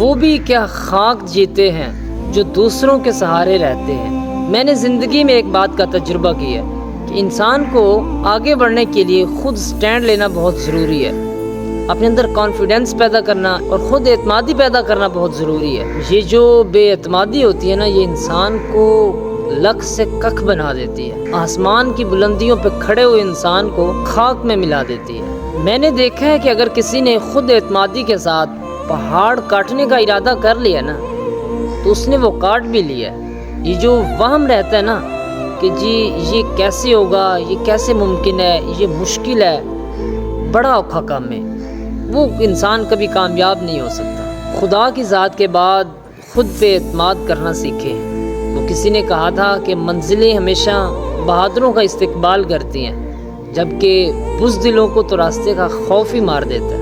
وہ بھی کیا خاک جیتے ہیں جو دوسروں کے سہارے رہتے ہیں۔ میں نے زندگی میں ایک بات کا تجربہ کیا کہ انسان کو آگے بڑھنے کے لیے خود سٹینڈ لینا بہت ضروری ہے، اپنے اندر کانفیڈنس پیدا کرنا اور خود اعتمادی پیدا کرنا بہت ضروری ہے۔ یہ جو بے اعتمادی ہوتی ہے نا، یہ انسان کو لک سے ککھ بنا دیتی ہے، آسمان کی بلندیوں پہ کھڑے ہوئے انسان کو خاک میں ملا دیتی ہے۔ میں نے دیکھا ہے کہ اگر کسی نے خود اعتمادی کے ساتھ پہاڑ کاٹنے کا ارادہ کر لیا نا، تو اس نے وہ کاٹ بھی لیا۔ یہ جو وہم رہتا ہے نا کہ جی یہ کیسے ہوگا، یہ کیسے ممکن ہے، یہ مشکل ہے، بڑا اوکھا کام ہے، وہ انسان کبھی کامیاب نہیں ہو سکتا۔ خدا کی ذات کے بعد خود پہ اعتماد کرنا سیکھے۔ وہ کسی نے کہا تھا کہ منزلیں ہمیشہ بہادروں کا استقبال کرتی ہیں، جبکہ بزدلوں کو تو راستے کا خوف ہی مار دیتا ہے۔